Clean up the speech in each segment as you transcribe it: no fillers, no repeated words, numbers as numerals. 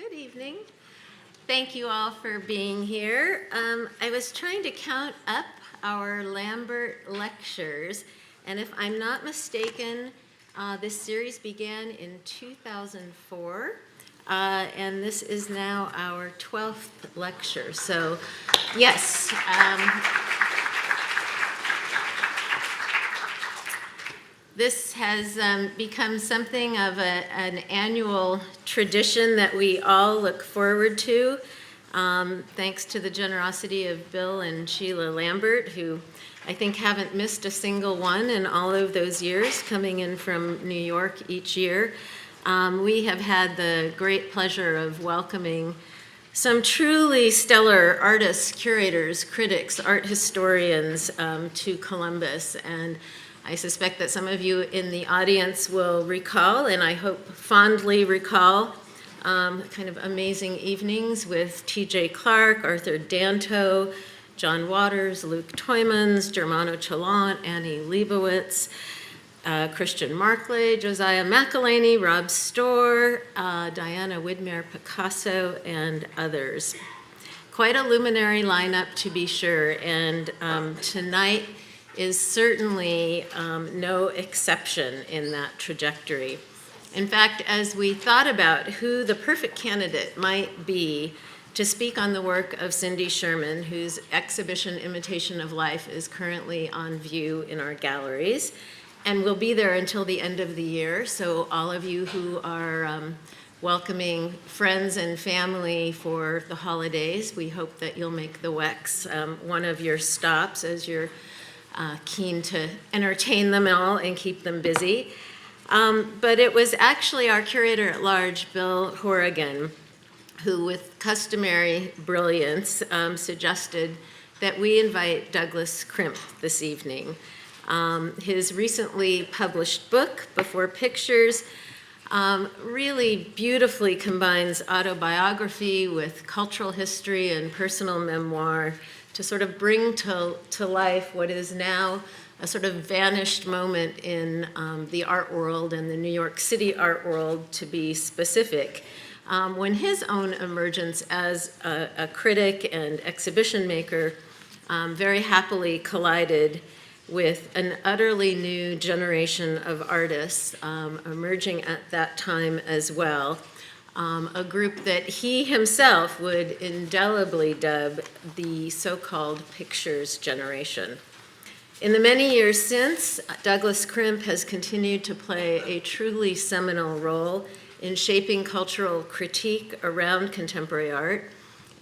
Good evening. Thank you all for being here. I was trying to count up our Lambert lectures, and if I'm not mistaken, this series began in 2004, and this is now our 12th lecture. So, yes. This has become something of an annual tradition that we all look forward to, thanks to the generosity of Bill and Sheila Lambert, who I think haven't missed a single one in all of those years, coming in from New York each year. We have had the great pleasure of welcoming some truly stellar artists, curators, critics, art historians to Columbus, and I suspect that some of you in the audience will recall, and I hope fondly recall, kind of amazing evenings with T.J. Clark, Arthur Danto, John Waters, Luke Toymans, Germano Chalant, Annie Leibovitz, Christian Markley, Josiah McElhaney, Rob Storr, Diana Widmer Picasso, and others. Quite a luminary lineup, to be sure, and tonight is certainly no exception in that trajectory. In fact, as we thought about who the perfect candidate might be to speak on the work of Cindy Sherman, whose exhibition Imitation of Life is currently on view in our galleries and will be there until the end of the year, so all of you who are welcoming friends and family for the holidays, we hope that you'll make the Wex one of your stops as you're keen to entertain them all and keep them busy. But it was actually our curator at large, Bill Horrigan, who with customary brilliance suggested that we invite Douglas Crimp this evening. His recently published book, Before Pictures, really beautifully combines autobiography with cultural history and personal memoir to sort of bring to life what is now a sort of vanished moment in the art world and the New York City art world, to be specific, when his own emergence as a critic and exhibition maker very happily collided with an utterly new generation of artists emerging at that time as well. A group that he himself would indelibly dub the so-called pictures generation. In the many years since, Douglas Crimp has continued to play a truly seminal role in shaping cultural critique around contemporary art,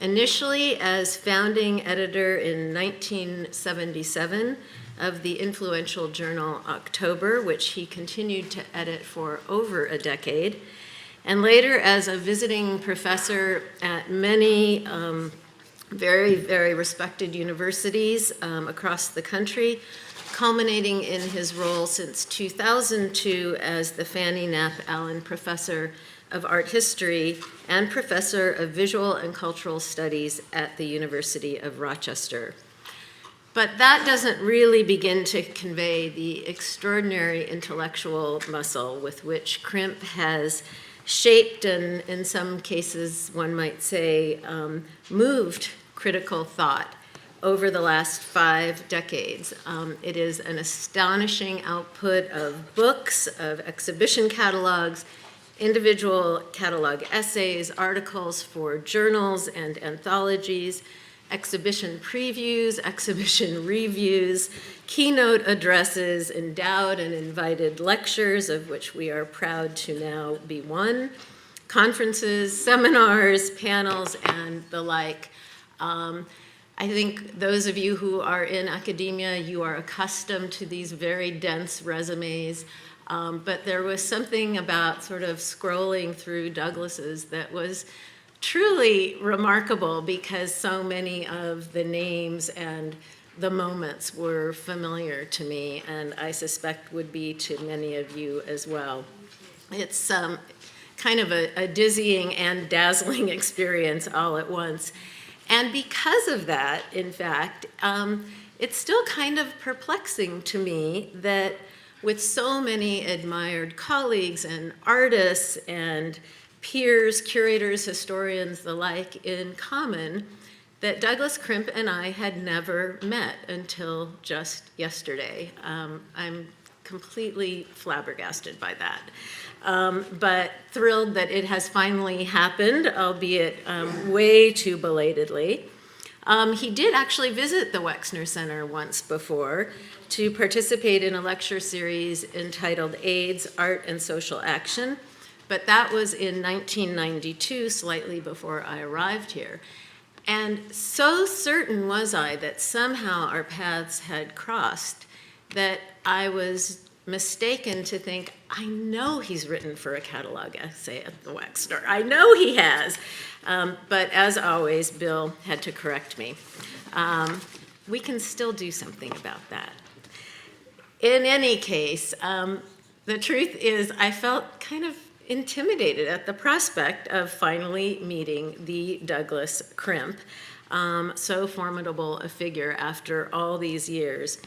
initially as founding editor in 1977 of the influential journal October, which he continued to edit for over a decade, and later as a visiting professor at many very, very respected universities across the country, culminating in his role since 2002 as the Fannie Knapp Allen Professor of Art History and Professor of Visual and Cultural Studies at the University of Rochester. But that doesn't really begin to convey the extraordinary intellectual muscle with which Crimp has shaped and, in some cases, one might say, moved critical thought over the last 5 decades. It is an astonishing output of books, of exhibition catalogs, individual catalog essays, articles for journals and anthologies, exhibition previews, exhibition reviews, keynote addresses, endowed and invited lectures, of which we are proud to now be one, conferences, seminars, panels, and the like. I think those of you who are in academia, you are accustomed to these very dense resumes, but there was something about sort of scrolling through Douglas's that was truly remarkable because so many of the names and the moments were familiar to me, and I suspect would be to many of you as well. It's kind of a dizzying and dazzling experience all at once. And because of that, in fact, it's still kind of perplexing to me that with so many admired colleagues and artists and peers, curators, historians, the like, in common that Douglas Crimp and I had never met until just yesterday. I'm completely flabbergasted by that, but thrilled that it has finally happened, albeit way too belatedly. He did actually visit the Wexner Center once before to participate in a lecture series entitled AIDS, Art, and Social Action, but that was in 1992, slightly before I arrived here. And so certain was I that somehow our paths had crossed that I was mistaken to think, I know he's written for a catalog essay at the Wexner. I know he has. But as always, Bill had to correct me. We can still do something about that. In any case, the truth is I felt kind of intimidated at the prospect of finally meeting the Douglas Crimp, so formidable a figure after all these years.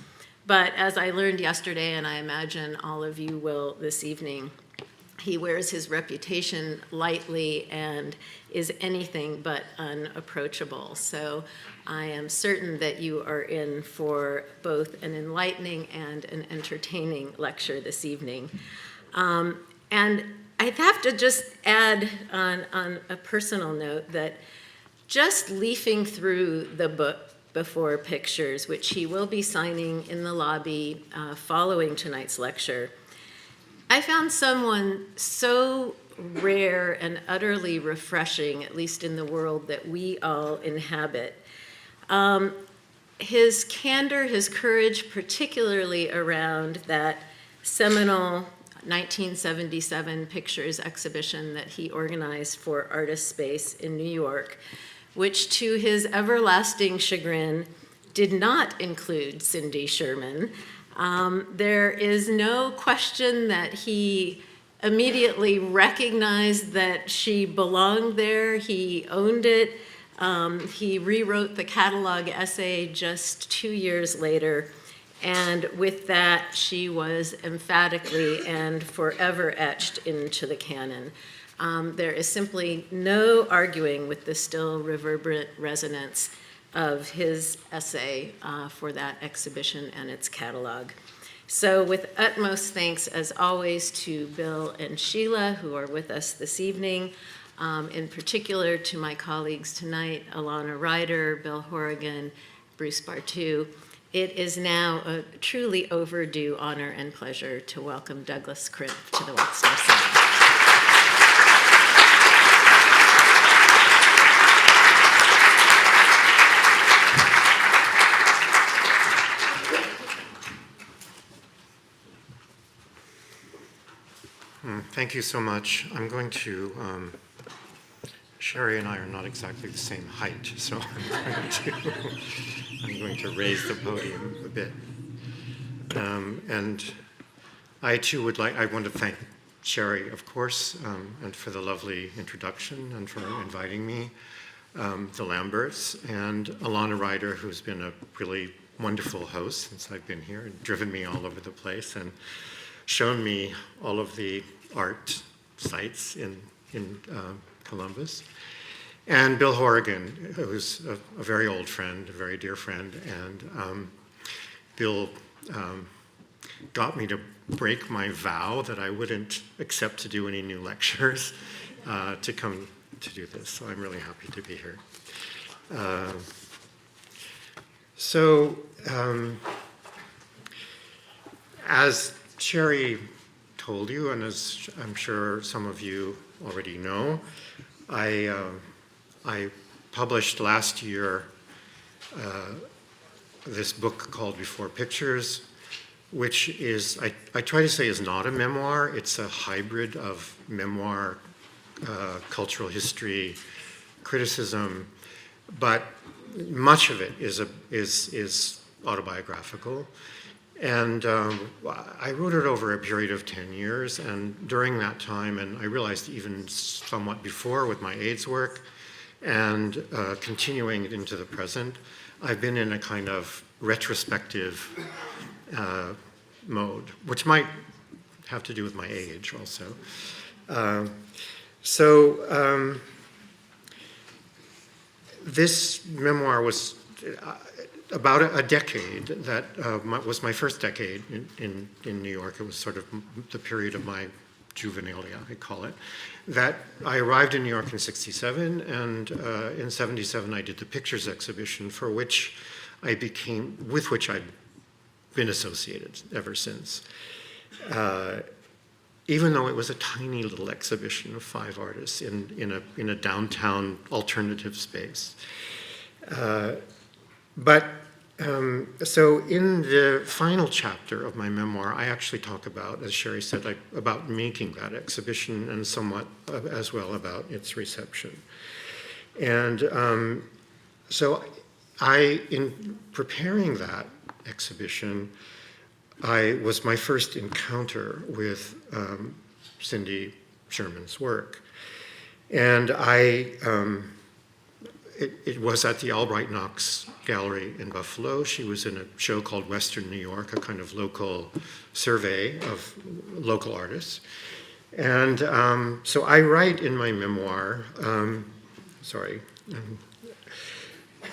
But as I learned yesterday, and I imagine all of you will this evening, he wears his reputation lightly and is anything but unapproachable. So I am certain that you are in for both an enlightening and an entertaining lecture this evening. And I'd have to just add on a personal note that just leafing through the book Before Pictures, which he will be signing in the lobby following tonight's lecture, I found someone so rare and utterly refreshing, at least in the world that we all inhabit. His candor, his courage, particularly around that seminal 1977 pictures exhibition that he organized for Artist Space in New York, which to his everlasting chagrin did not include Cindy Sherman. There is no question that he immediately recognized that she belonged there. He owned it. He rewrote the catalog essay just 2 years later. And with that, she was emphatically and forever etched into the canon. There is simply no arguing with the still reverberant resonance of his essay for that exhibition and its catalog. So with utmost thanks, as always, to Bill and Sheila, who are with us this evening, in particular to my colleagues tonight, Alana Ryder, Bill Horrigan, Bruce Bartu. It is now a truly overdue honor and pleasure to welcome Douglas Crimp to the Wexner Center. Thank you so much. I'm going to, Sherry and I are not exactly the same height, so I'm going to raise the podium a bit. And I too I want to thank Sherry, of course, and for the lovely introduction and for inviting me, the Lamberts, and Alana Ryder, who's been a really wonderful host since I've been here and driven me all over the place and shown me all of the art sites in Columbus. And Bill Horrigan, who's a very old friend, a very dear friend, and Bill got me to break my vow that I wouldn't accept to do any new lectures to come to do this, so I'm really happy to be here. As Sherry told you, and as I'm sure some of you already know, I published last year this book called Before Pictures, which is, I try to say is not a memoir. It's a hybrid of memoir, cultural history, criticism, but much of it is autobiographical. And I wrote it over a period of 10 years, and during that time, and I realized even somewhat before with my AIDS work, and continuing into the present, I've been in a kind of retrospective mode, which might have to do with my age also. So this memoir was about a decade that was my first decade in New York. It was sort of the period of my juvenilia, I call it. That I arrived in New York in '67, and in '77 I did the pictures exhibition with which I've been associated ever since. Even though it was a tiny little exhibition of 5 artists in a downtown alternative space. So in the final chapter of my memoir, I actually talk about, as Sherry said, about making that exhibition and somewhat as well about its reception. And so in preparing that exhibition, was my first encounter with Cindy Sherman's work. And it was at the Albright Knox Gallery in Buffalo. She was in a show called Western New York, a kind of local survey of local artists. And so I write in my memoir,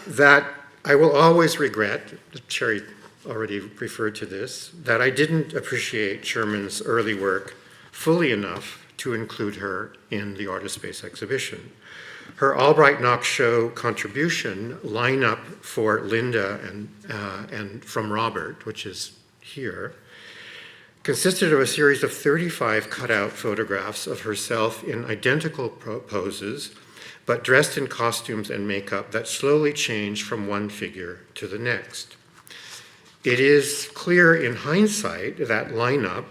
that I will always regret, Sherry already referred to this, that I didn't appreciate Sherman's early work fully enough to include her in the Artist Space exhibition. Her Albright Knox show contribution, lineup for Linda and from Robert, which is here, consisted of a series of 35 cutout photographs of herself in identical poses, but dressed in costumes and makeup that slowly changed from one figure to the next. It is clear in hindsight that lineup,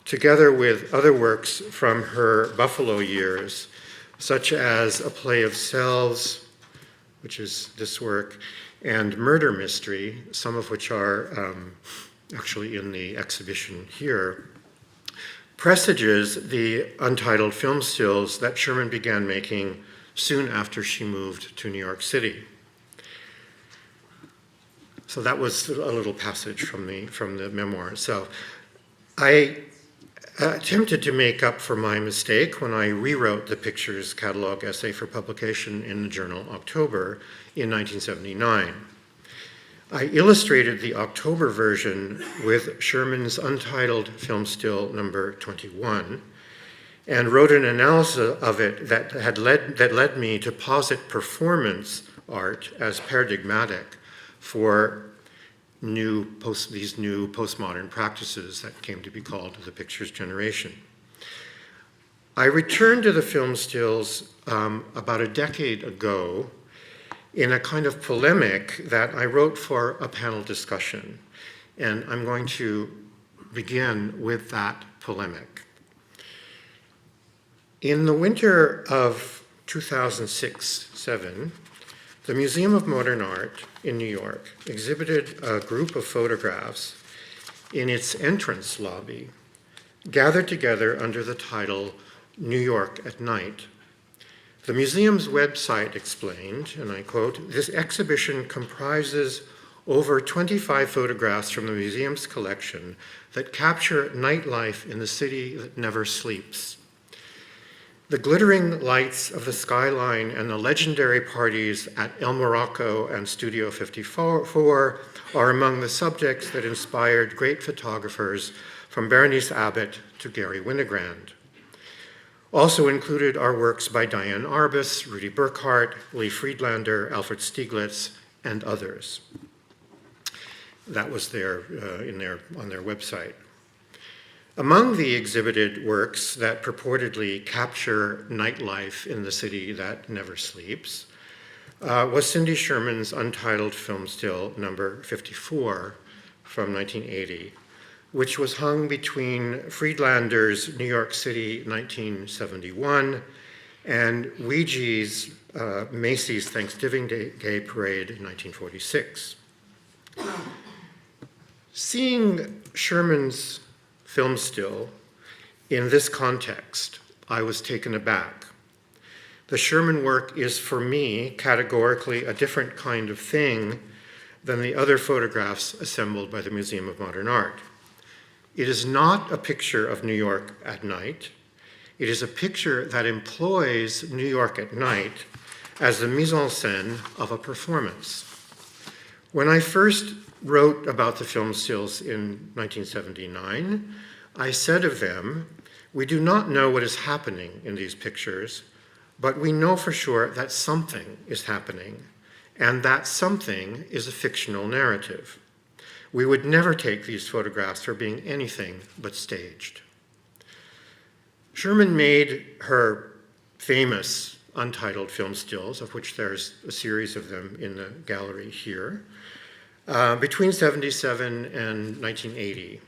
together with other works from her Buffalo years, such as A Play of Cells, which is this work, and Murder Mystery, some of which are actually in the exhibition here, presages the untitled film stills that Sherman began making soon after she moved to New York City. So that was a little passage from the memoir. So I attempted to make up for my mistake when I rewrote the pictures catalog essay for publication in the journal October in 1979. I illustrated the October version with Sherman's untitled film still number 21 and wrote an analysis of it that led me to posit performance art as paradigmatic for these new postmodern practices that came to be called the pictures generation. I returned to the film stills about a decade ago in a kind of polemic that I wrote for a panel discussion. And I'm going to begin with that polemic. In the winter of 2006-07, the Museum of Modern Art in New York exhibited a group of photographs in its entrance lobby, gathered together under the title New York at Night. The museum's website explained, and I quote, "This exhibition comprises over 25 photographs from the museum's collection that capture nightlife in the city that never sleeps. The glittering lights of the skyline and the legendary parties at El Morocco and Studio 54 are among the subjects that inspired great photographers from Berenice Abbott to Gary Winogrand. Also included are works by Diane Arbus, Rudy Burkhardt, Lee Friedlander, Alfred Stieglitz, and others." That was there on their website. Among the exhibited works that purportedly capture nightlife in the city that never sleeps was Cindy Sherman's untitled film still number 54 from 1980, which was hung between Friedlander's New York City 1971 and Ouija's Macy's Thanksgiving Day Parade in 1946. Seeing Sherman's film still in this context, I was taken aback. The Sherman work is, for me, categorically a different kind of thing than the other photographs assembled by the Museum of Modern Art. It is not a picture of New York at night. It is a picture that employs New York at night as the mise en scène of a performance. When I first wrote about the film stills in 1979, I said of them, "We do not know what is happening in these pictures, but we know for sure that something is happening, and that something is a fictional narrative. We would never take these photographs for being anything but staged." Sherman made her famous untitled film stills, of which there's a series of them in the gallery here, between 1977 and 1980.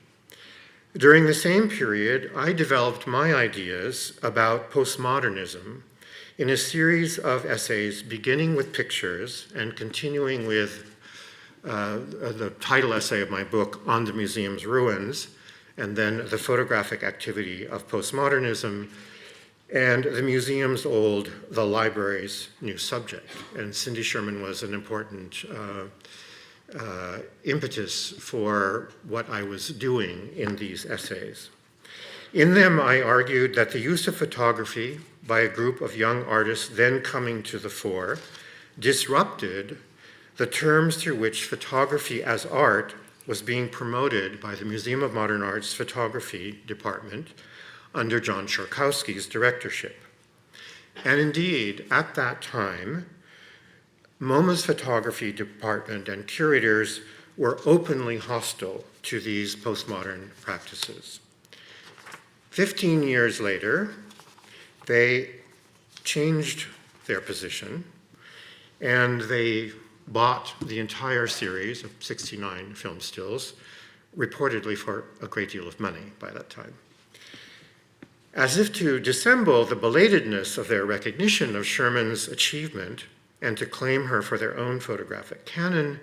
During the same period, I developed my ideas about postmodernism in a series of essays beginning with pictures and continuing with the title essay of my book, On the Museum's Ruins, and then the photographic activity of postmodernism, and the museum's old, the library's new subject. And Cindy Sherman was an important impetus for what I was doing in these essays. In them, I argued that the use of photography by a group of young artists then coming to the fore disrupted the terms through which photography as art was being promoted by the Museum of Modern Art's photography department under John Szorkowski's directorship. And indeed, at that time, MoMA's photography department and curators were openly hostile to these postmodern practices. 15 years later, they changed their position, and they bought the entire series of 69 film stills, reportedly for a great deal of money by that time. As if to dissemble the belatedness of their recognition of Sherman's achievement and to claim her for their own photographic canon,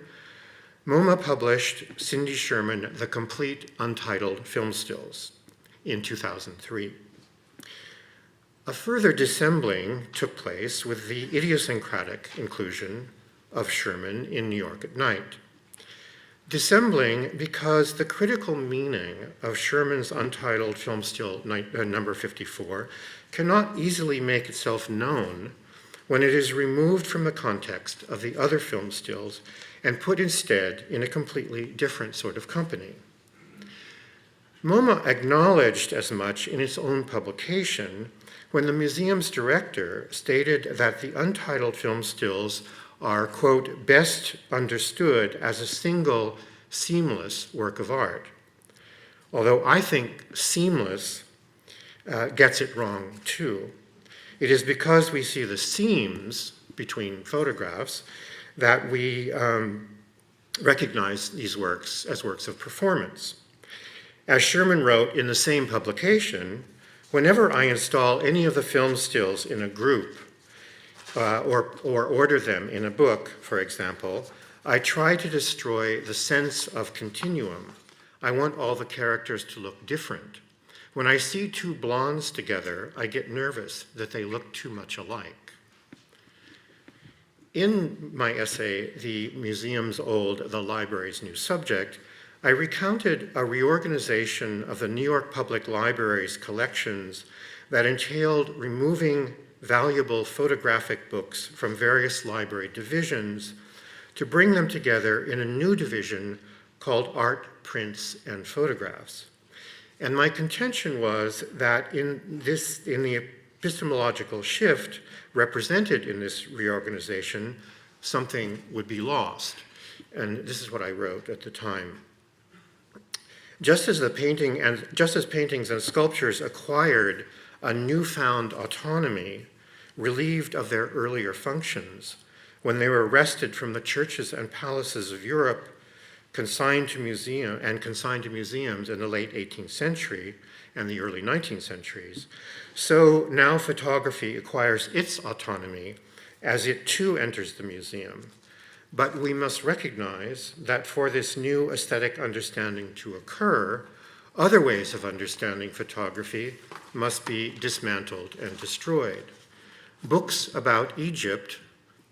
MoMA published Cindy Sherman, The Complete Untitled Film Stills in 2003. A further dissembling took place with the idiosyncratic inclusion of Sherman in New York at Night. Dissembling because the critical meaning of Sherman's untitled film still number 54 cannot easily make itself known when it is removed from the context of the other film stills and put instead in a completely different sort of company. MoMA acknowledged as much in its own publication when the museum's director stated that the untitled film stills are, quote, best understood as a single, seamless work of art. Although I think seamless gets it wrong too. It is because we see the seams between photographs that we recognize these works as works of performance. As Sherman wrote in the same publication, whenever I install any of the film stills in a group, or order them in a book, for example, I try to destroy the sense of continuum. I want all the characters to look different. When I see two blondes together, I get nervous that they look too much alike. In my essay, The Museum's Old, the Library's New Subject, I recounted a reorganization of the New York Public Library's collections that entailed removing valuable photographic books from various library divisions to bring them together in a new division called Art, Prints, and Photographs. And my contention was that in the epistemological shift represented in this reorganization, something would be lost. And this is what I wrote at the time. Just as paintings and sculptures acquired a newfound autonomy, relieved of their earlier functions, when they were wrested from the churches and palaces of Europe, consigned to museums in the late 18th century and the early 19th centuries, so now photography acquires its autonomy as it too enters the museum. But we must recognize that for this new aesthetic understanding to occur, other ways of understanding photography must be dismantled and destroyed. Books about Egypt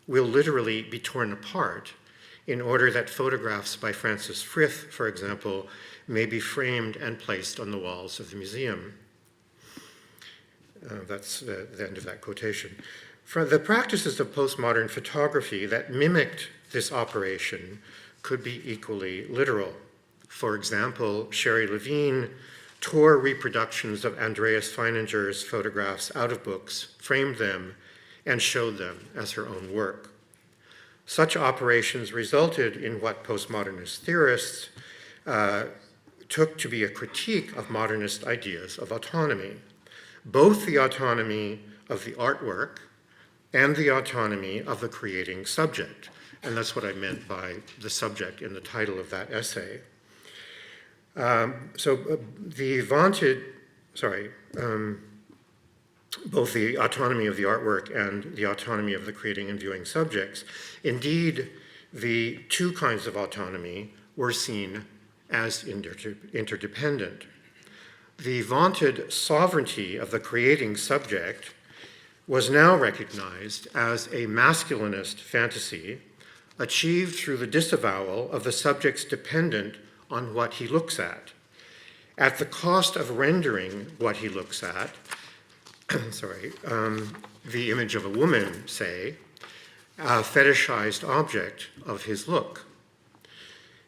will literally be torn apart in order that photographs by Francis Frith, for example, may be framed and placed on the walls of the museum. That's the end of that quotation. For the practices of postmodern photography that mimicked this operation could be equally literal. For example, Sherry Levine tore reproductions of Andreas Feininger's photographs out of books, framed them, and showed them as her own work. Such operations resulted in what postmodernist theorists took to be a critique of modernist ideas of autonomy, both the autonomy of the artwork and the autonomy of the creating subject. And that's what I meant by the subject in the title of that essay. Both the autonomy of the artwork and the autonomy of the creating and viewing subjects. Indeed, the two kinds of autonomy were seen as interdependent. The vaunted sovereignty of the creating subject was now recognized as a masculinist fantasy achieved through the disavowal of the subject's dependent on what he looks at the cost of rendering what he looks at, the image of a woman, say, a fetishized object of his look.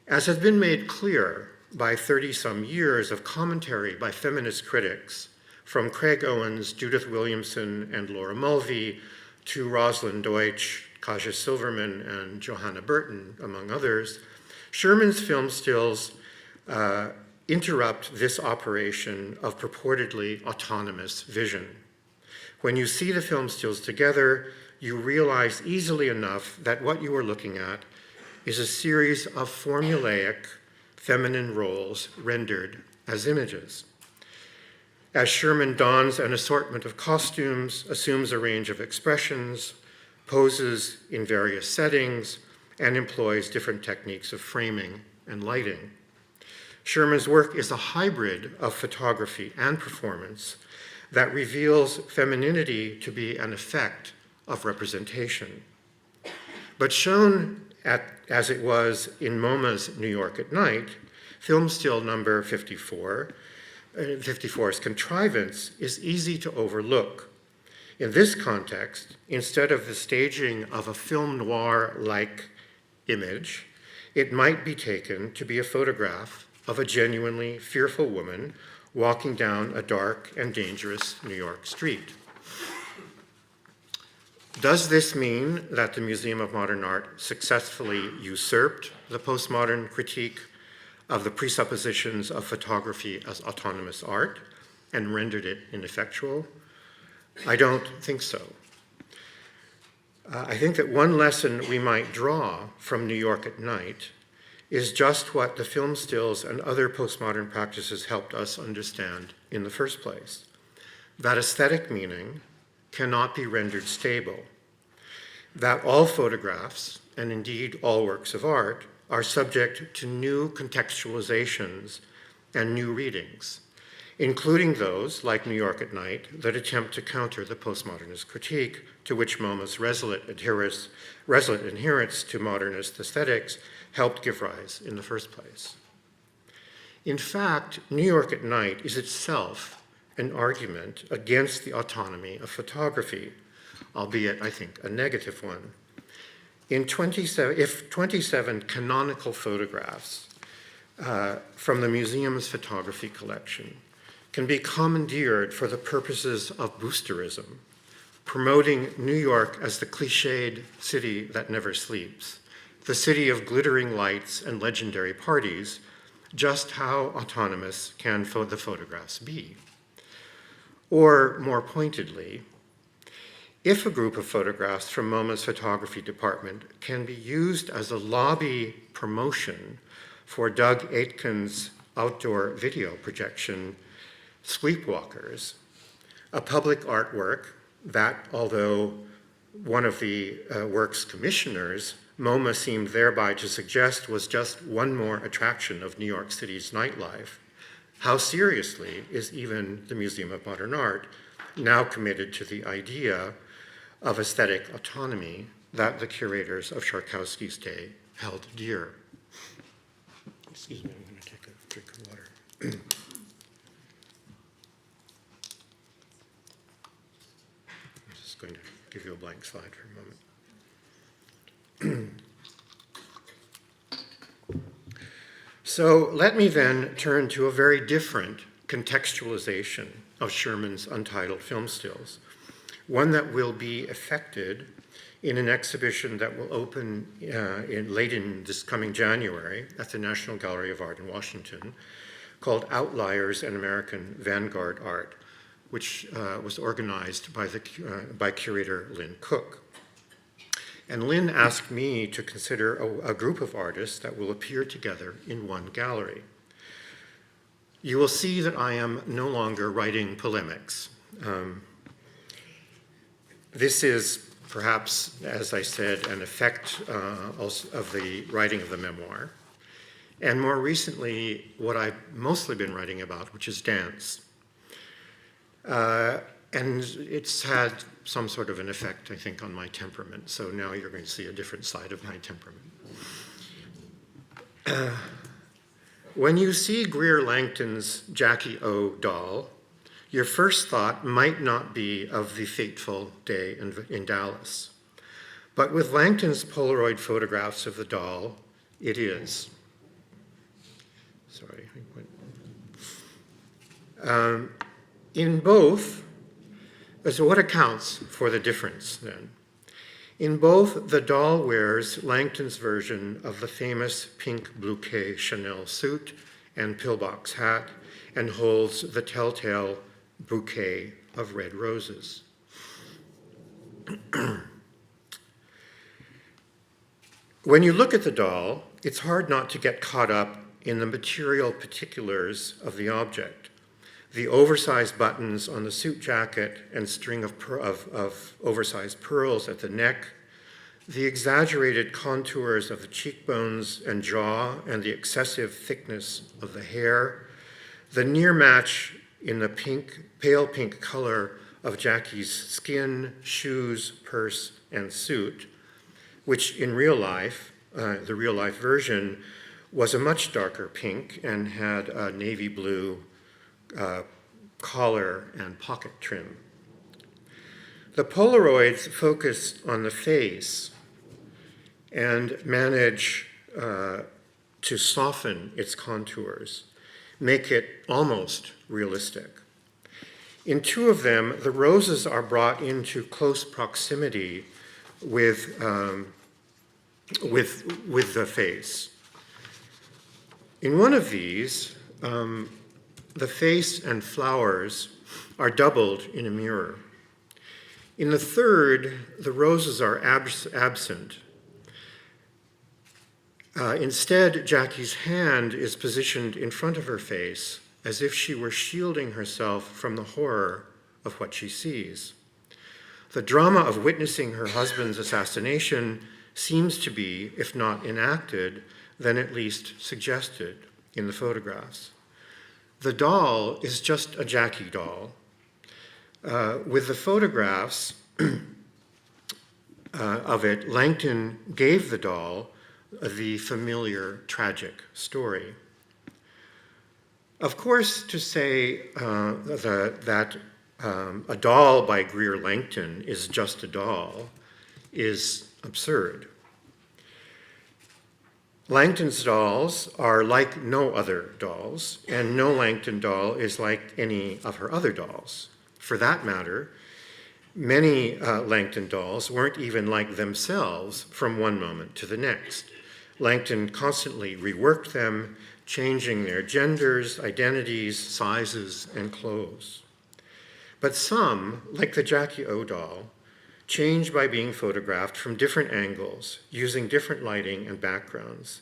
As has been made clear by 30-some years of commentary by feminist critics, from Craig Owens, Judith Williamson, and Laura Mulvey, to Rosalind Deutsch, Kaja Silverman, and Johanna Burton, among others, Sherman's film stills interrupt this operation of purportedly autonomous vision. When you see the film stills together, you realize easily enough that what you are looking at is a series of formulaic feminine roles rendered as images. As Sherman dons an assortment of costumes, assumes a range of expressions, poses in various settings, and employs different techniques of framing and lighting. Sherman's work is a hybrid of photography and performance that reveals femininity to be an effect of representation. But shown as it was in MoMA's New York at Night, film still number 54's contrivance is easy to overlook. In this context, instead of the staging of a film noir-like image, it might be taken to be a photograph of a genuinely fearful woman walking down a dark and dangerous New York street. Does this mean that the Museum of Modern Art successfully usurped the postmodern critique of the presuppositions of photography as autonomous art and rendered it ineffectual? I don't think so. I think that one lesson we might draw from New York at Night is just what the film stills and other postmodern practices helped us understand in the first place, that aesthetic meaning cannot be rendered stable, that all photographs, and indeed all works of art, are subject to new contextualizations and new readings, including those, like New York at Night, that attempt to counter the postmodernist critique to which MoMA's resolute adherence to modernist aesthetics helped give rise in the first place. In fact, New York at Night is itself an argument against the autonomy of photography, albeit, I think, a negative one. If 27 canonical photographs from the museum's photography collection can be commandeered for the purposes of boosterism, promoting New York as the cliched city that never sleeps, the city of glittering lights and legendary parties, just how autonomous can the photographs be? Or more pointedly, if a group of photographs from MoMA's photography department can be used as a lobby promotion for Doug Aitken's outdoor video projection, Sleepwalkers, a public artwork that, although one of the work's commissioners, MoMA seemed thereby to suggest was just one more attraction of New York City's nightlife, how seriously is even the Museum of Modern Art now committed to the idea of aesthetic autonomy that the curators of Sharkowski's day held dear? Excuse me, I'm going to take a drink of water. just going to give you a blank slide for a moment. So let me then turn to a very different contextualization of Sherman's untitled film stills, one that will be effected in an exhibition that will open late in this coming January at the National Gallery of Art in Washington, called Outliers in American Vanguard Art, which was organized by curator Lynn Cook. And Lynn asked me to consider a group of artists that will appear together in one gallery. You will see that I am no longer writing polemics. This is perhaps, as I said, an effect of the writing of the memoir. And more recently, what I've mostly been writing about, which is dance. And it's had some sort of an effect, I think, on my temperament. So now you're going to see a different side of my temperament. When you see Greer Langton's Jackie O doll, your first thought might not be of the fateful day in Dallas. But with Langton's Polaroid photographs of the doll, it is. Sorry. In both, so what accounts for the difference then? In both, the doll wears Langton's version of the famous pink bouquet Chanel suit and pillbox hat and holds the telltale bouquet of red roses. When you look at the doll, it's hard not to get caught up in the material particulars of the object. The oversized buttons on the suit jacket and string of oversized pearls at the neck, the exaggerated contours of the cheekbones and jaw and the excessive thickness of the hair, the near match in the pale pink color of Jackie's skin, shoes, purse, and suit, which in real life, the real life version, was a much darker pink and had a navy blue collar and pocket trim. The Polaroids focus on the face and manage to soften its contours, make it almost realistic. In two of them, the roses are brought into close proximity with the face. In one of these, the face and flowers are doubled in a mirror. In the third, the roses are absent. Instead, Jackie's hand is positioned in front of her face as if she were shielding herself from the horror of what she sees. The drama of witnessing her husband's assassination seems to be, if not enacted, then at least suggested in the photographs. The doll is just a Jackie doll. With the photographs of it, Langton gave the doll the familiar tragic story. Of course, to say that a doll by Greer Langton is just a doll is absurd. Langton's dolls are like no other dolls, and no Langton doll is like any of her other dolls. For that matter, many Langton dolls weren't even like themselves from one moment to the next. Langton constantly reworked them, changing their genders, identities, sizes, and clothes. But some, like the Jackie O doll, change by being photographed from different angles, using different lighting and backgrounds.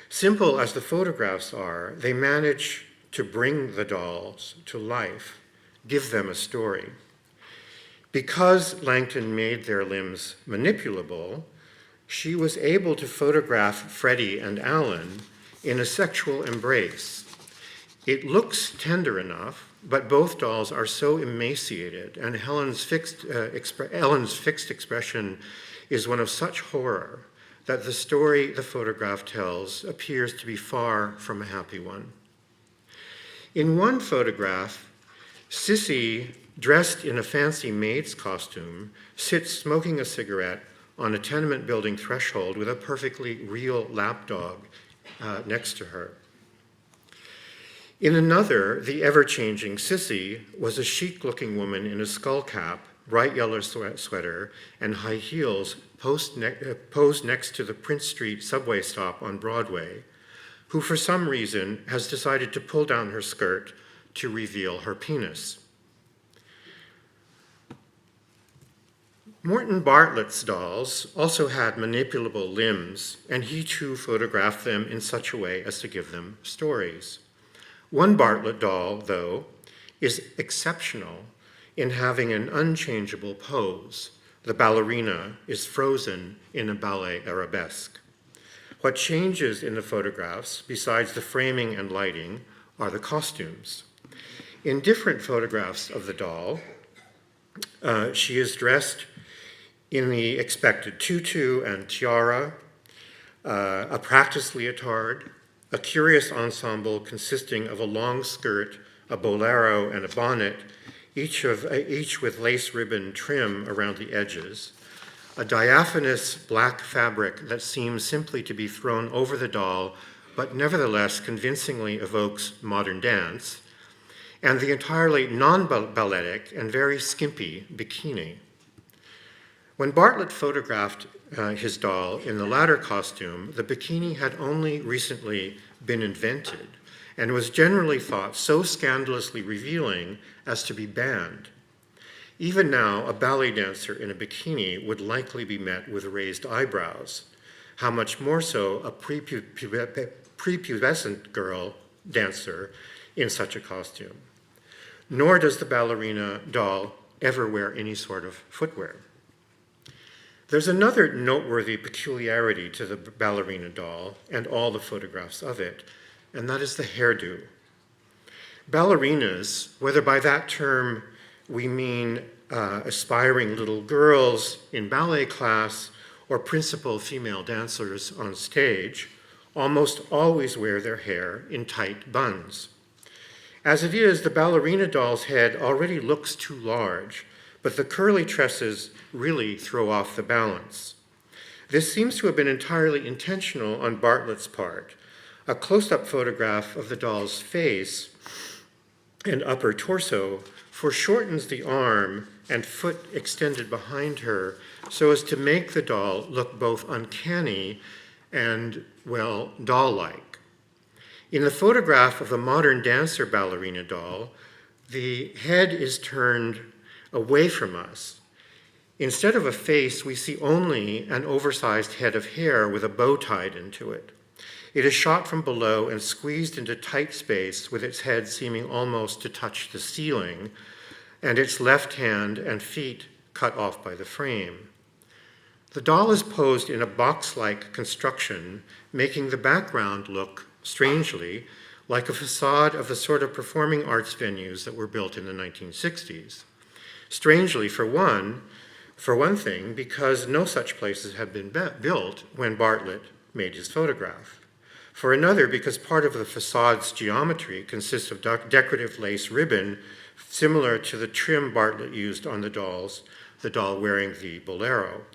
Simple as the photographs are, they manage to bring the dolls to life, give them a story. Because Langton made their limbs manipulable, she was able to photograph Freddie and Alan in a sexual embrace. It looks tender enough, but both dolls are so emaciated, and Ellen's fixed expression is one of such horror that the story the photograph tells appears to be far from a happy one. In one photograph, Sissy dressed in a fancy maid's costume, sits smoking a cigarette on a tenement building threshold with a perfectly real lapdog next to her. In another, the ever-changing Sissy was a chic-looking woman in a skull cap, bright yellow sweater, and high heels posed next to the Prince Street subway stop on Broadway, who for some reason has decided to pull down her skirt to reveal her penis. Morton Bartlett's dolls also had manipulable limbs, and he too photographed them in such a way as to give them stories. One Bartlett doll, though, is exceptional in having an unchangeable pose. The ballerina is frozen in a ballet arabesque. What changes in the photographs, besides the framing and lighting, are the costumes. In different photographs of the doll, she is dressed in the expected tutu and tiara, a practice leotard, a curious ensemble consisting of a long skirt, a bolero, and a bonnet, each with lace ribbon trim around the edges, a diaphanous black fabric that seems simply to be thrown over the doll, but nevertheless convincingly evokes modern dance, and the entirely non-balletic and very skimpy bikini. When Bartlett photographed his doll in the latter costume, the bikini had only recently been invented and was generally thought so scandalously revealing as to be banned. Even now, a ballet dancer in a bikini would likely be met with raised eyebrows. How much more so a prepubescent girl dancer in such a costume. Nor does the ballerina doll ever wear any sort of footwear. There's another noteworthy peculiarity to the ballerina doll and all the photographs of it, and that is the hairdo. Ballerinas, whether by that term we mean aspiring little girls in ballet class or principal female dancers on stage, almost always wear their hair in tight buns. As it is, the ballerina doll's head already looks too large, but the curly tresses really throw off the balance. This seems to have been entirely intentional on Bartlett's part. A close-up photograph of the doll's face and upper torso foreshortens the arm and foot extended behind her so as to make the doll look both uncanny and, well, doll-like. In the photograph of the modern dancer ballerina doll, the head is turned away from us. Instead of a face, we see only an oversized head of hair with a bow tied into it. It is shot from below and squeezed into tight space with its head seeming almost to touch the ceiling, and its left hand and feet cut off by the frame. The doll is posed in a box-like construction, making the background look, strangely, like a facade of the sort of performing arts venues that were built in the 1960s. Strangely, for one thing, because no such places had been built when Bartlett made his photograph. For another, because part of the facade's geometry consists of decorative lace ribbon similar to the trim Bartlett used on the doll wearing the bolero.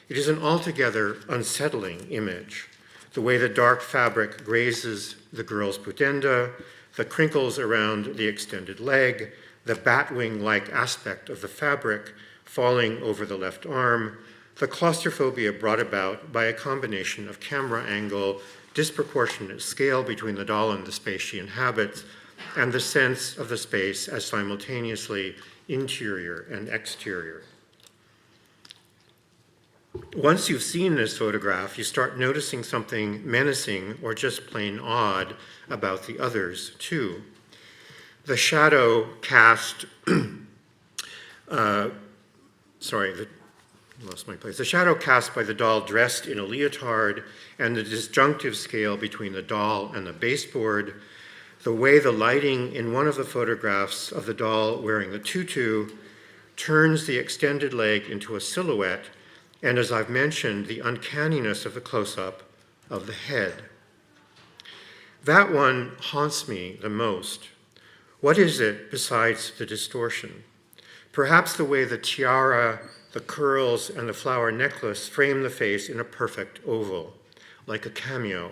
It is an altogether unsettling image. The way the dark fabric grazes the girl's pudenda, the crinkles around the extended leg, the batwing-like aspect of the fabric falling over the left arm, the claustrophobia brought about by a combination of camera angle, disproportionate scale between the doll and the space she inhabits, and the sense of the space as simultaneously interior and exterior. Once you've seen this photograph, you start noticing something menacing or just plain odd about the others, too. The shadow cast, the shadow cast by the doll dressed in a leotard and the disjunctive scale between the doll and the baseboard, the way the lighting in one of the photographs of the doll wearing the tutu turns the extended leg into a silhouette, and as I've mentioned, the uncanniness of the close-up of the head. That one haunts me the most. What is it besides the distortion? Perhaps the way the tiara, the curls, and the flower necklace frame the face in a perfect oval, like a cameo.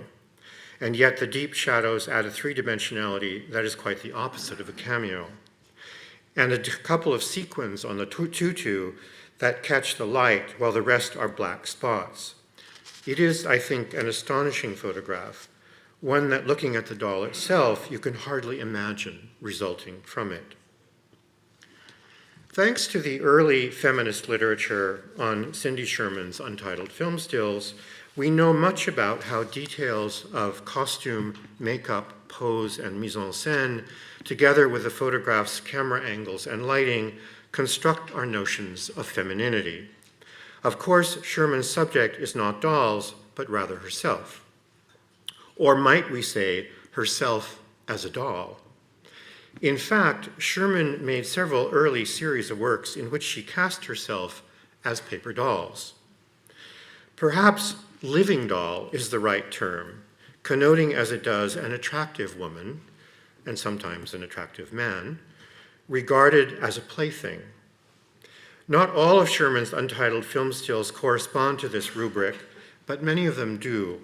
And yet the deep shadows add a three-dimensionality that is quite the opposite of a cameo. And a couple of sequins on the tutu that catch the light while the rest are black spots. It is, I think, an astonishing photograph, one that, looking at the doll itself, you can hardly imagine resulting from it. Thanks to the early feminist literature on Cindy Sherman's untitled film stills, we know much about how details of costume, makeup, pose, and mise en scène, together with the photograph's camera angles and lighting, construct our notions of femininity. Of course, Sherman's subject is not dolls, but rather herself. Or might we say, herself as a doll. In fact, Sherman made several early series of works in which she cast herself as paper dolls. Perhaps living doll is the right term, connoting as it does an attractive woman, and sometimes an attractive man, regarded as a plaything. Not all of Sherman's untitled film stills correspond to this rubric, but many of them do.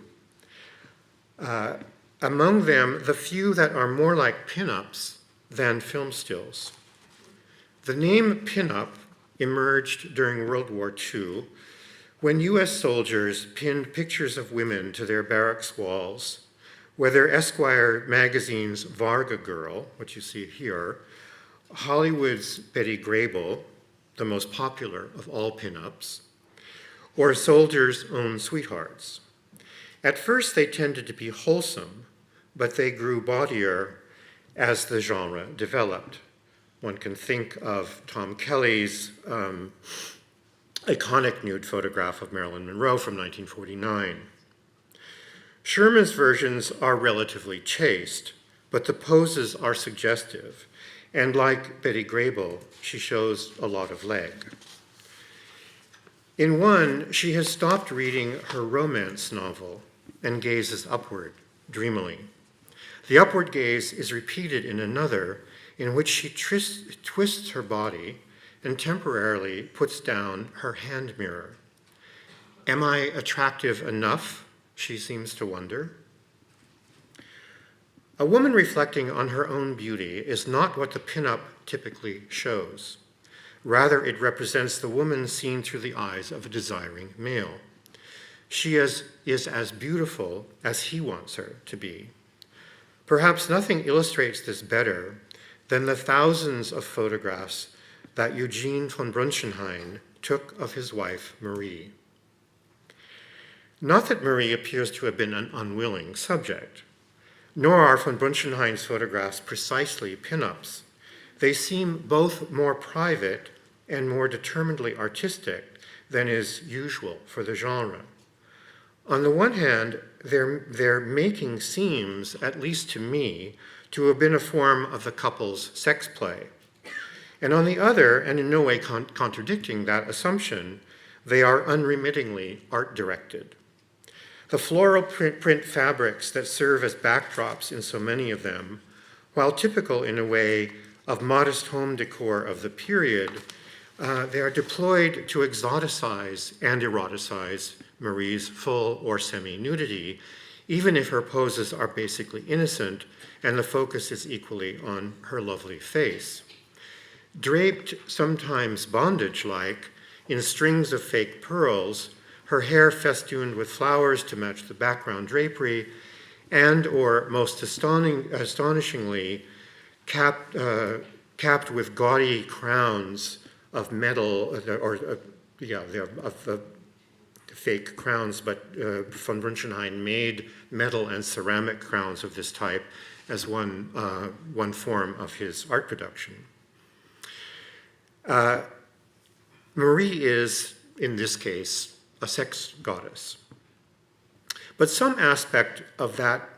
Among them, the few that are more like pinups than film stills. The name pinup emerged during World War II when US soldiers pinned pictures of women to their barracks walls, whether Esquire magazine's Varga Girl, which you see here, Hollywood's Betty Grable, the most popular of all pinups, or soldiers' own sweethearts. At first they tended to be wholesome, but they grew bawdier as the genre developed. One can think of Tom Kelly's iconic nude photograph of Marilyn Monroe from 1949. Sherman's versions are relatively chaste, but the poses are suggestive, and like Betty Grable, she shows a lot of leg. In one, she has stopped reading her romance novel and gazes upward, dreamily. The upward gaze is repeated in another, in which she twists her body and temporarily puts down her hand mirror. Am I attractive enough? She seems to wonder. A woman reflecting on her own beauty is not what the pinup typically shows. Rather, it represents the woman seen through the eyes of a desiring male. She is as beautiful as he wants her to be. Perhaps nothing illustrates this better than the thousands of photographs that Eugene von Brunschenheim took of his wife, Marie. Not that Marie appears to have been an unwilling subject, nor are von Brunschenheim's photographs precisely pinups. They seem both more private and more determinedly artistic than is usual for the genre. On the one hand, their making seems, at least to me, to have been a form of the couple's sex play. And on the other, and in no way contradicting that assumption, they are unremittingly art-directed. The floral print fabrics that serve as backdrops in so many of them, while typical in a way of modest home decor of the period, they are deployed to exoticize and eroticize Marie's full or semi-nudity, even if her poses are basically innocent and the focus is equally on her lovely face. Draped, sometimes bondage-like, in strings of fake pearls, her hair festooned with flowers to match the background drapery, and, or most astonishingly, capped with gaudy crowns of metal, of the fake crowns, but von Brunschenheim made metal and ceramic crowns of this type as one form of his art production. Marie is, in this case, a sex goddess. But some aspect of that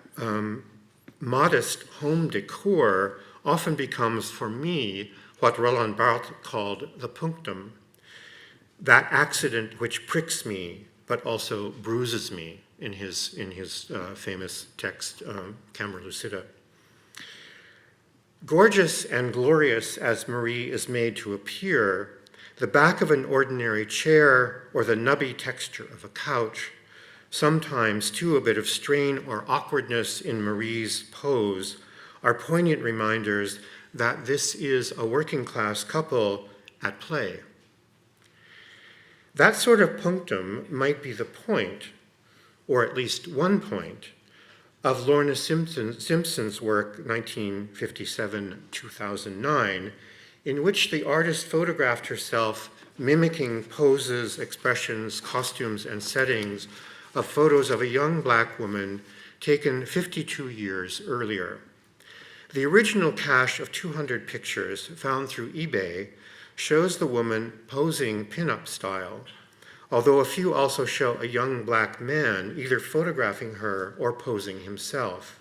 modest home decor often becomes, for me, what Roland Barthes called the punctum, that accident which pricks me but also bruises me in his famous text, Camera Lucida. Gorgeous and glorious as Marie is made to appear, the back of an ordinary chair or the nubby texture of a couch, sometimes too a bit of strain or awkwardness in Marie's pose, are poignant reminders that this is a working class couple at play. That sort of punctum might be the point, or at least one point, of Lorna Simpson's work, 1957-2009, in which the artist photographed herself mimicking poses, expressions, costumes, and settings of photos of a young black woman taken 52 years earlier. The original cache of 200 pictures found through eBay shows the woman posing pin-up style, although a few also show a young black man either photographing her or posing himself.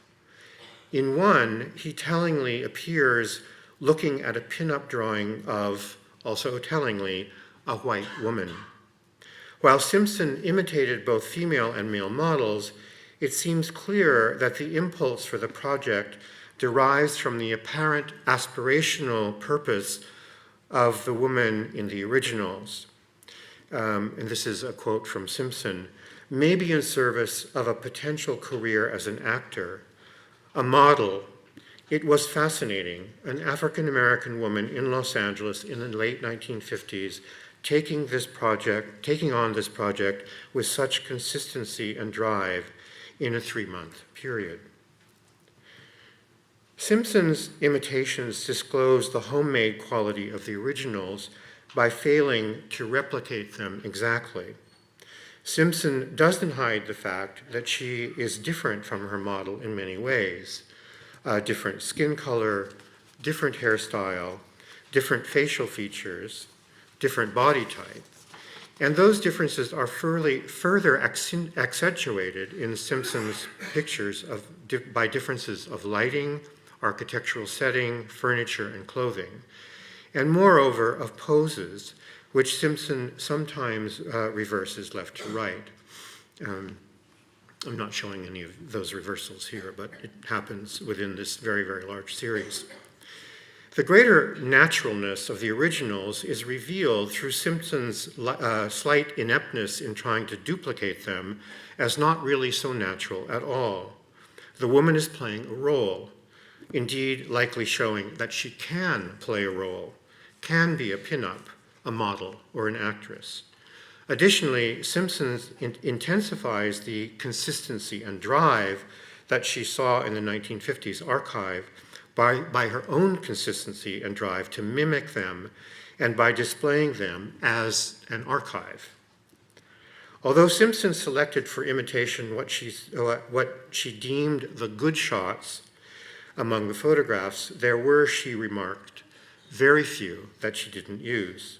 In one, he tellingly appears looking at a pin-up drawing of, also tellingly, a white woman. While Simpson imitated both female and male models, it seems clear that the impulse for the project derives from the apparent aspirational purpose of the woman in the originals. And this is a quote from Simpson, maybe in service of a potential career as an actor, a model. It was fascinating, an African-American woman in Los Angeles in the late 1950s taking on this project with such consistency and drive in a 3-month period. Simpson's imitations disclose the homemade quality of the originals by failing to replicate them exactly. Simpson doesn't hide the fact that she is different from her model in many ways. Different skin color, different hairstyle, different facial features, different body type. And those differences are further accentuated in Simpson's pictures by differences of lighting, architectural setting, furniture, and clothing, and moreover of poses, which Simpson sometimes reverses left to right. I'm not showing any of those reversals here, but it happens within this very, very large series. The greater naturalness of the originals is revealed through Simpson's slight ineptness in trying to duplicate them as not really so natural at all. The woman is playing a role, indeed likely showing that she can play a role, can be a pinup, a model, or an actress. Additionally, Simpson intensifies the consistency and drive that she saw in the 1950s archive by her own consistency and drive to mimic them and by displaying them as an archive. Although Simpson selected for imitation what she deemed the good shots among the photographs, there were, she remarked, very few that she didn't use.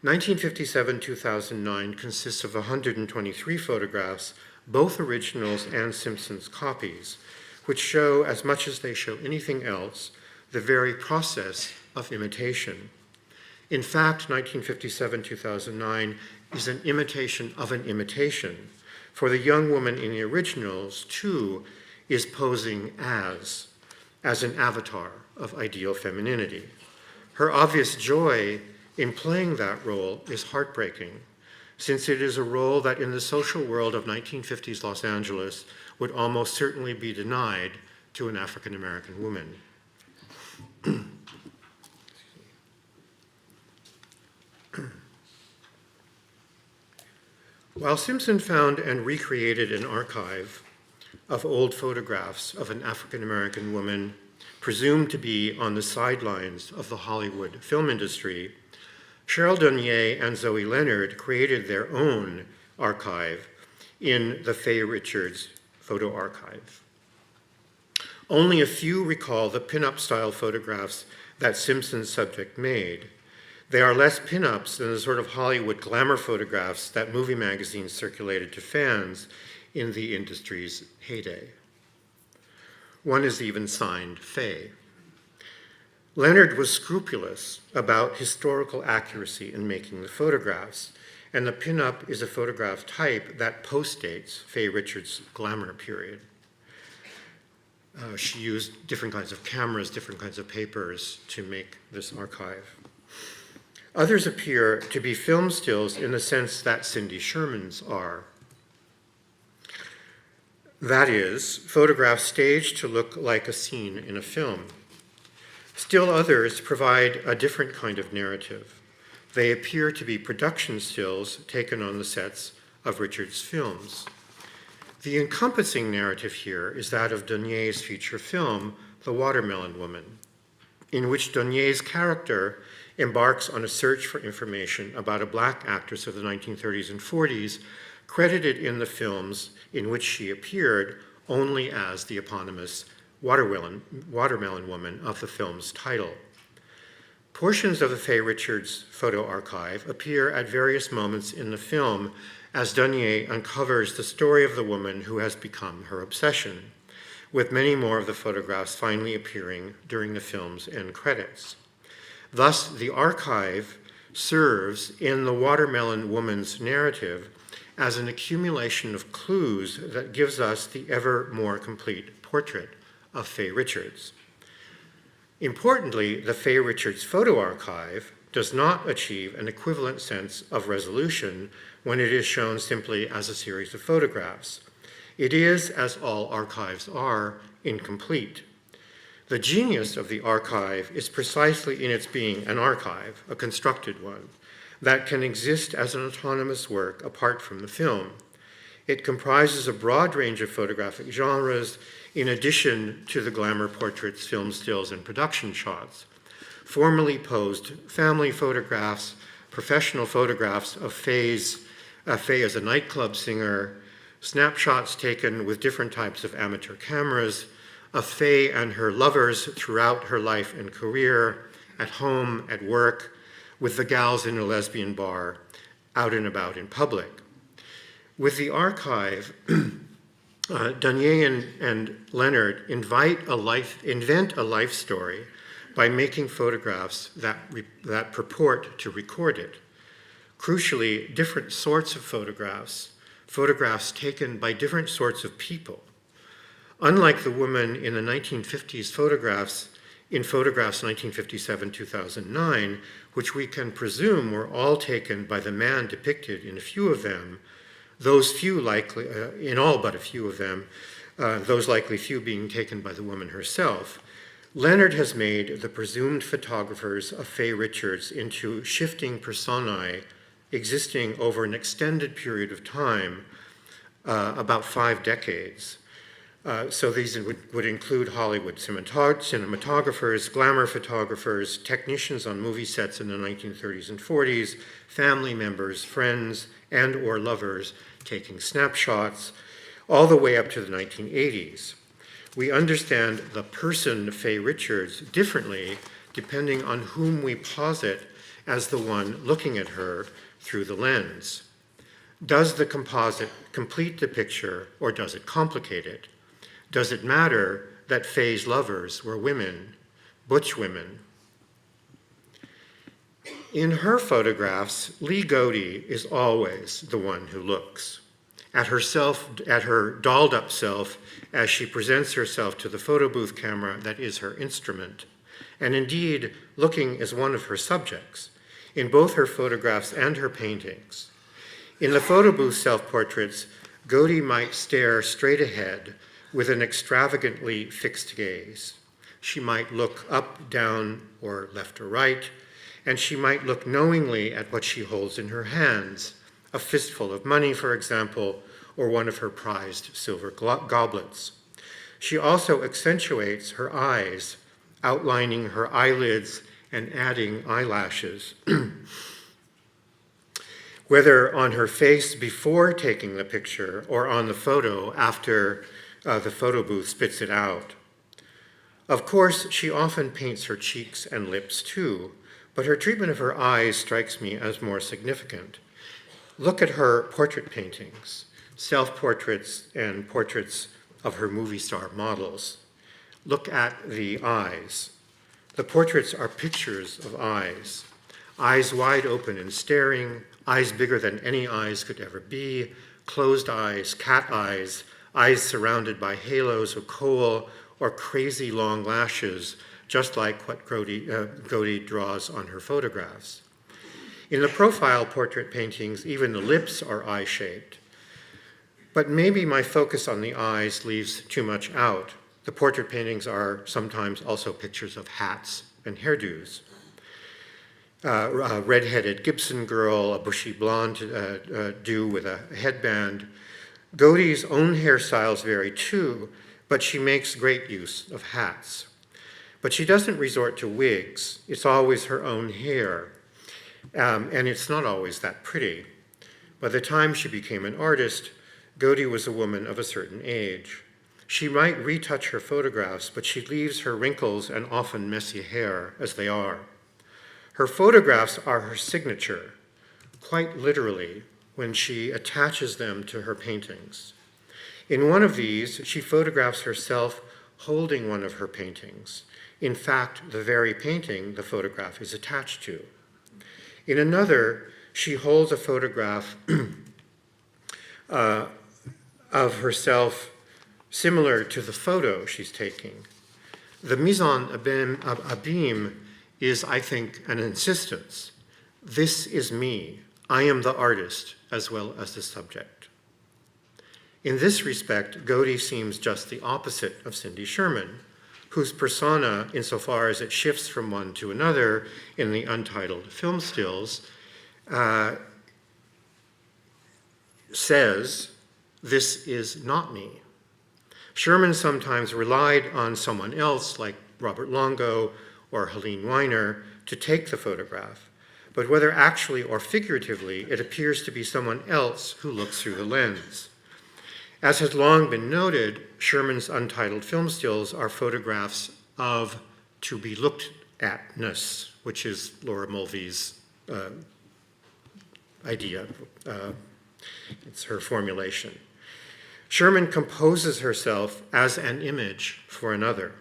1957-2009 consists of 123 photographs, both originals and Simpson's copies, which show, as much as they show anything else, the very process of imitation. In fact, 1957-2009 is an imitation of an imitation, for the young woman in the originals, too, is posing as an avatar of ideal femininity. Her obvious joy in playing that role is heartbreaking, since it is a role that in the social world of 1950s Los Angeles would almost certainly be denied to an African-American woman. While Simpson found and recreated an archive of old photographs of an African-American woman presumed to be on the sidelines of the Hollywood film industry, Cheryl Dunye and Zoe Leonard created their own archive in the Faye Richards Photo Archive. Only a few recall the pin-up style photographs that Simpson's subject made. They are less pin-ups than the sort of Hollywood glamour photographs that movie magazines circulated to fans in the industry's heyday. One is even signed Faye. Leonard was scrupulous about historical accuracy in making the photographs, and the pin-up is a photograph type that postdates Faye Richards' glamour period. She used different kinds of cameras, different kinds of papers to make this archive. Others appear to be film stills in the sense that Cindy Sherman's are. That is, photographs staged to look like a scene in a film. Still others provide a different kind of narrative. They appear to be production stills taken on the sets of Richard's films. The encompassing narrative here is that of Donnier's feature film, The Watermelon Woman, in which Donnier's character embarks on a search for information about a black actress of the 1930s and 40s, credited in the films in which she appeared only as the eponymous Watermelon Woman of the film's title. Portions of the Faye Richards photo archive appear at various moments in the film as Donnier uncovers the story of the woman who has become her obsession, with many more of the photographs finally appearing during the film's end credits. Thus, the archive serves in the Watermelon Woman's narrative as an accumulation of clues that gives us the ever more complete portrait of Faye Richards. Importantly, the Faye Richards photo archive does not achieve an equivalent sense of resolution when it is shown simply as a series of photographs. It is, as all archives are, incomplete. The genius of the archive is precisely in its being an archive, a constructed one, that can exist as an autonomous work apart from the film. It comprises a broad range of photographic genres in addition to the glamour portraits, film stills, and production shots. Formally posed family photographs, professional photographs of Faye as a nightclub singer, snapshots taken with different types of amateur cameras, of Faye and her lovers throughout her life and career, at home, at work, with the gals in a lesbian bar, out and about in public. With the archive, Donnier and Leonard invent a life story by making photographs that purport to record it. Crucially, different sorts of photographs taken by different sorts of people. Unlike the woman in the 1950s photographs 1957-2009, which we can presume were all taken by the man depicted in a few of them, those few likely, in all but a few of them, those likely few being taken by the woman herself, Leonard has made the presumed photographers of Faye Richards into shifting personae existing over an extended period of time, about 5 decades. So these would include Hollywood cinematographers, glamour photographers, technicians on movie sets in the 1930s and 40s, family members, friends, and or lovers taking snapshots, all the way up to the 1980s. We understand the person Faye Richards differently depending on whom we posit as the one looking at her through the lens. Does the composite complete the picture, or does it complicate it? Does it matter that Faye's lovers were women, butch women? In her photographs, Lee Godey is always the one who looks. At her dolled up self as she presents herself to the photo booth camera that is her instrument. And indeed, looking is one of her subjects in both her photographs and her paintings. In the photo booth self-portraits, Godey might stare straight ahead with an extravagantly fixed gaze. She might look up, down, or left or right, and she might look knowingly at what she holds in her hands, a fistful of money, for example, or one of her prized silver goblets. She also accentuates her eyes, outlining her eyelids and adding eyelashes. Whether on her face before taking the picture or on the photo after the photo booth spits it out. Of course, she often paints her cheeks and lips too, but her treatment of her eyes strikes me as more significant. Look at her portrait paintings, self-portraits and portraits of her movie star models. Look at the eyes. The portraits are pictures of eyes. Eyes wide open and staring, eyes bigger than any eyes could ever be, closed eyes, cat eyes, eyes surrounded by halos of kohl or crazy long lashes, just like what Godey draws on her photographs. In the profile portrait paintings, even the lips are eye-shaped. But maybe my focus on the eyes leaves too much out. The portrait paintings are sometimes also pictures of hats and hairdos. A red-headed Gibson girl, a bushy blonde do with a headband. Godey's own hairstyles vary too, but she makes great use of hats. But she doesn't resort to wigs. It's always her own hair. And it's not always that pretty. By the time she became an artist, Godey was a woman of a certain age. She might retouch her photographs, but she leaves her wrinkles and often messy hair as they are. Her photographs are her signature, quite literally, when she attaches them to her paintings. In one of these, she photographs herself holding one of her paintings. In fact, the very painting the photograph is attached to. In another, she holds a photograph of herself similar to the photo she's taking. The mise en abîme is, I think, an insistence. This is me. I am the artist as well as the subject. In this respect, Godey seems just the opposite of Cindy Sherman, whose persona, insofar as it shifts from one to another in the untitled film stills, says, "This is not me." Sherman sometimes relied on someone else, like Robert Longo or Helene Weiner, to take the photograph. But whether actually or figuratively, it appears to be someone else who looks through the lens. As has long been noted, Sherman's untitled film stills are photographs of to be looked at-ness, which is Laura Mulvey's idea. It's her formulation. Sherman composes herself as an image for another.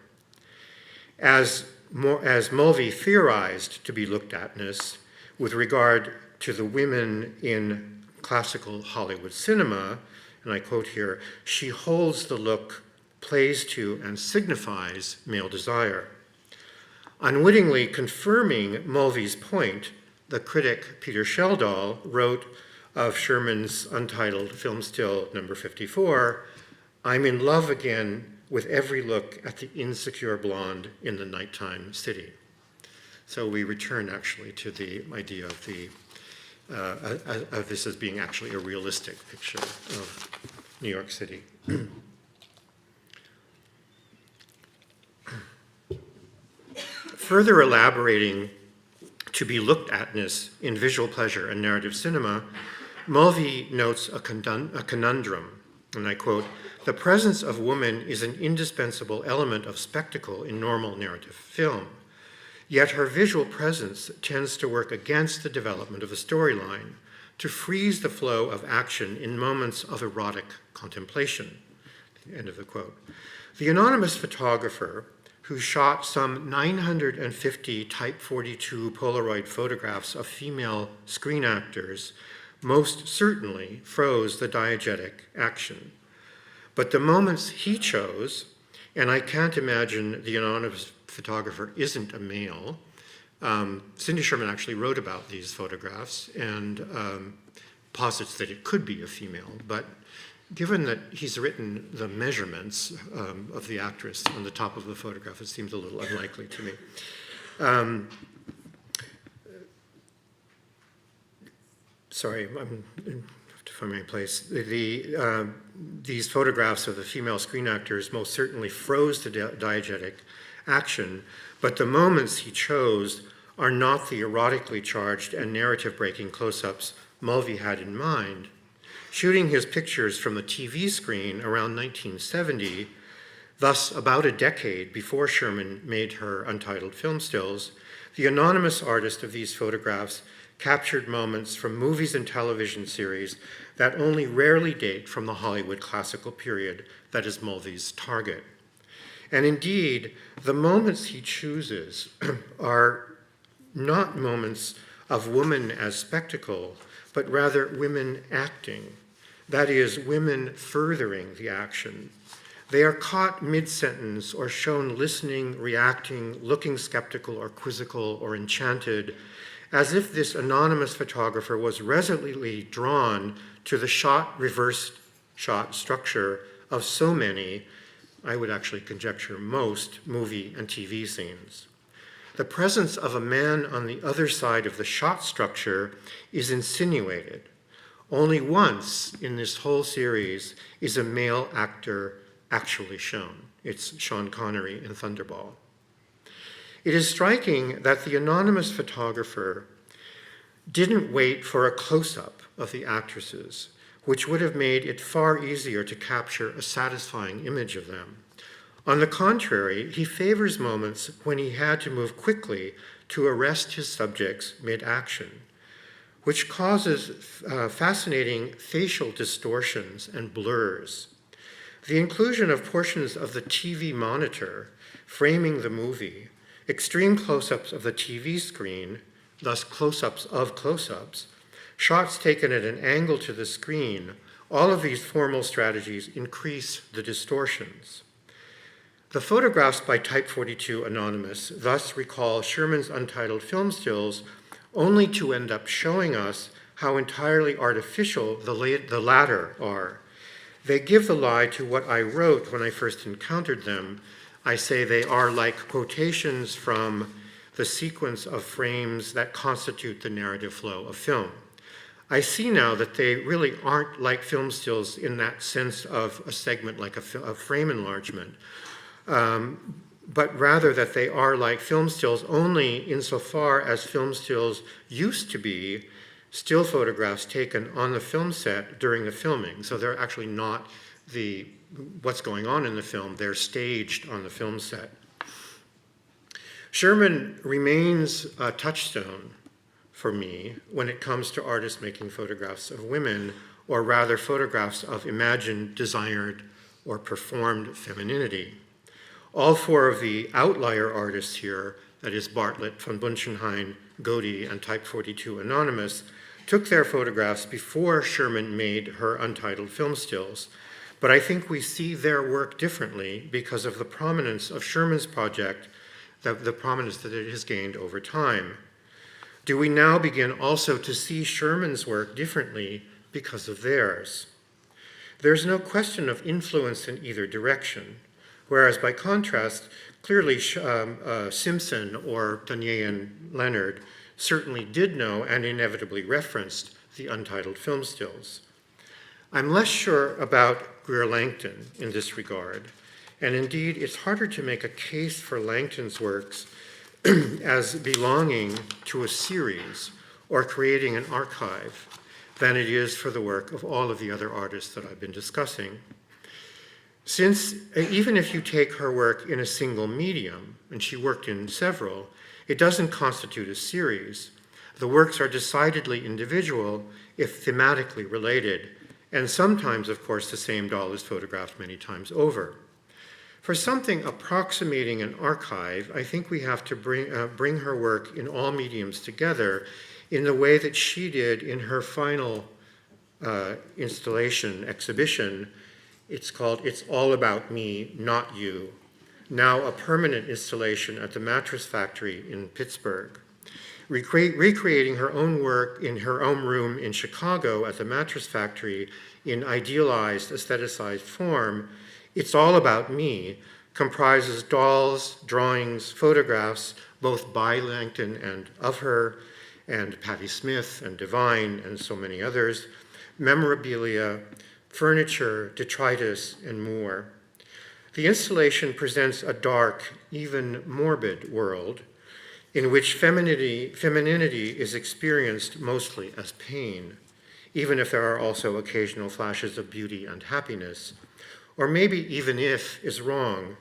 As Mulvey theorized to be looked at-ness with regard to the women in classical Hollywood cinema, and I quote here, "She holds the look, plays to, and signifies male desire." Unwittingly confirming Mulvey's point, the critic Peter Sheldall wrote of Sherman's untitled film still number 54, "I'm in love again with every look at the insecure blonde in the nighttime city." So we return actually to the idea of this as being actually a realistic picture of New York City. Further elaborating to be looked at-ness in visual pleasure and narrative cinema, Mulvey notes a conundrum, and I quote, "The presence of woman is an indispensable element of spectacle in normal narrative film. Yet her visual presence tends to work against the development of a storyline, to freeze the flow of action in moments of erotic contemplation." End of the quote. The anonymous photographer who shot some 950 Type 42 Polaroid photographs of female screen actors most certainly froze the diegetic action. But the moments he chose, and I can't imagine the anonymous photographer isn't a male. Cindy Sherman actually wrote about these photographs and posits that it could be a female, but given that he's written the measurements of the actress on the top of the photograph, it seems a little unlikely to me. Sorry, I have to find my place. These photographs of the female screen actors most certainly froze the diegetic action, but the moments he chose are not the erotically charged and narrative-breaking close-ups Mulvey had in mind. Shooting his pictures from the TV screen around 1970, thus about a decade before Sherman made her untitled film stills, the anonymous artist of these photographs captured moments from movies and television series that only rarely date from the Hollywood classical period that is Mulvey's target. And indeed, the moments he chooses are not moments of woman as spectacle, but rather women acting. That is, women furthering the action. They are caught mid-sentence or shown listening, reacting, looking skeptical or quizzical or enchanted, as if this anonymous photographer was resolutely drawn to the reverse shot structure of so many, I would actually conjecture most, movie and TV scenes. The presence of a man on the other side of the shot structure is insinuated. Only once in this whole series is a male actor actually shown. It's Sean Connery in Thunderball. It is striking that the anonymous photographer didn't wait for a close-up of the actresses, which would have made it far easier to capture a satisfying image of them. On the contrary, he favors moments when he had to move quickly to arrest his subjects mid-action, which causes fascinating facial distortions and blurs. The inclusion of portions of the TV monitor framing the movie, extreme close-ups of the TV screen, thus close-ups of close-ups, shots taken at an angle to the screen, all of these formal strategies increase the distortions. The photographs by Type 42 Anonymous thus recall Sherman's untitled film stills only to end up showing us how entirely artificial the latter are. They give the lie to what I wrote when I first encountered them. I say they are like quotations from the sequence of frames that constitute the narrative flow of film. I see now that they really aren't like film stills in that sense of a segment like a frame enlargement, but rather that they are like film stills only insofar as film stills used to be still photographs taken on the film set during the filming. So they're actually not what's going on in the film, they're staged on the film set. Sherman remains a touchstone for me when it comes to artists making photographs of women, or rather photographs of imagined, desired, or performed femininity. All four of the outlier artists here, that is Bartlett, von Bunschenheim, Godey, and Type 42 Anonymous, took their photographs before Sherman made her untitled film stills. But I think we see their work differently because of the prominence of Sherman's project, the prominence that it has gained over time. Do we now begin also to see Sherman's work differently because of theirs? There's no question of influence in either direction, whereas by contrast, clearly Simpson or Donier and Leonard certainly did know and inevitably referenced the untitled film stills. I'm less sure about Greer Langton in this regard, and indeed it's harder to make a case for Langton's works as belonging to a series or creating an archive than it is for the work of all of the other artists that I've been discussing. Since even if you take her work in a single medium, and she worked in several, it doesn't constitute a series. The works are decidedly individual if thematically related, and sometimes, of course, the same doll is photographed many times over. For something approximating an archive, I think we have to bring her work in all mediums together in the way that she did in her final installation, exhibition. It's called It's All About Me, Not You, now a permanent installation at the Mattress Factory in Pittsburgh. Recreating her own work in her own room in Chicago at the Mattress Factory in idealized, aestheticized form, It's All About Me comprises dolls, drawings, photographs, both by Langton and of her, and Patti Smith and Devine and so many others, memorabilia, furniture, detritus, and more. The installation presents a dark, even morbid world in which femininity is experienced mostly as pain, even if there are also occasional flashes of beauty and happiness, or maybe even if is wrong.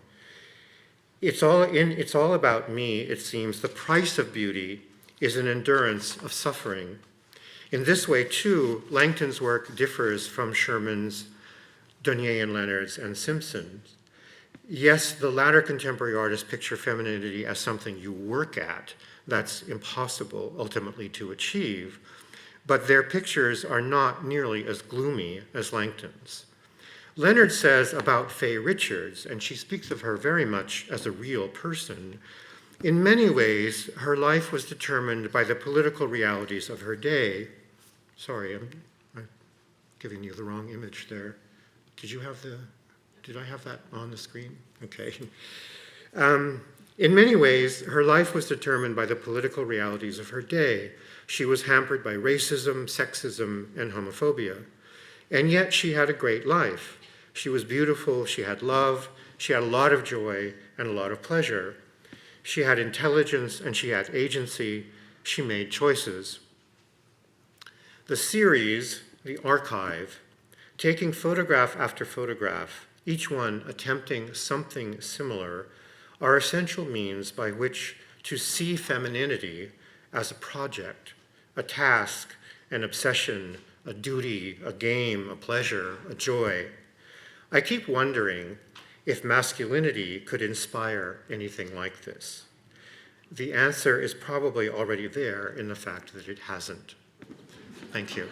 It's all about me, it seems. The price of beauty is an endurance of suffering. In this way, too, Langton's work differs from Sherman's, Donier and Leonard's, and Simpson's. Yes, the latter contemporary artists picture femininity as something you work at. That's impossible ultimately to achieve. But their pictures are not nearly as gloomy as Langton's. Leonard says about Faye Richards, and she speaks of her very much as a real person, in many ways, her life was determined by the political realities of her day. Sorry, I'm giving you the wrong image there. Did I have that on the screen? Okay. In many ways, her life was determined by the political realities of her day. She was hampered by racism, sexism, and homophobia. And yet she had a great life. She was beautiful, she had love, she had a lot of joy and a lot of pleasure. She had intelligence and she had agency. She made choices. The series, The Archive, taking photograph after photograph, each one attempting something similar, are essential means by which to see femininity as a project, a task, an obsession, a duty, a game, a pleasure, a joy. I keep wondering if masculinity could inspire anything like this. The answer is probably already there in the fact that it hasn't. Thank you.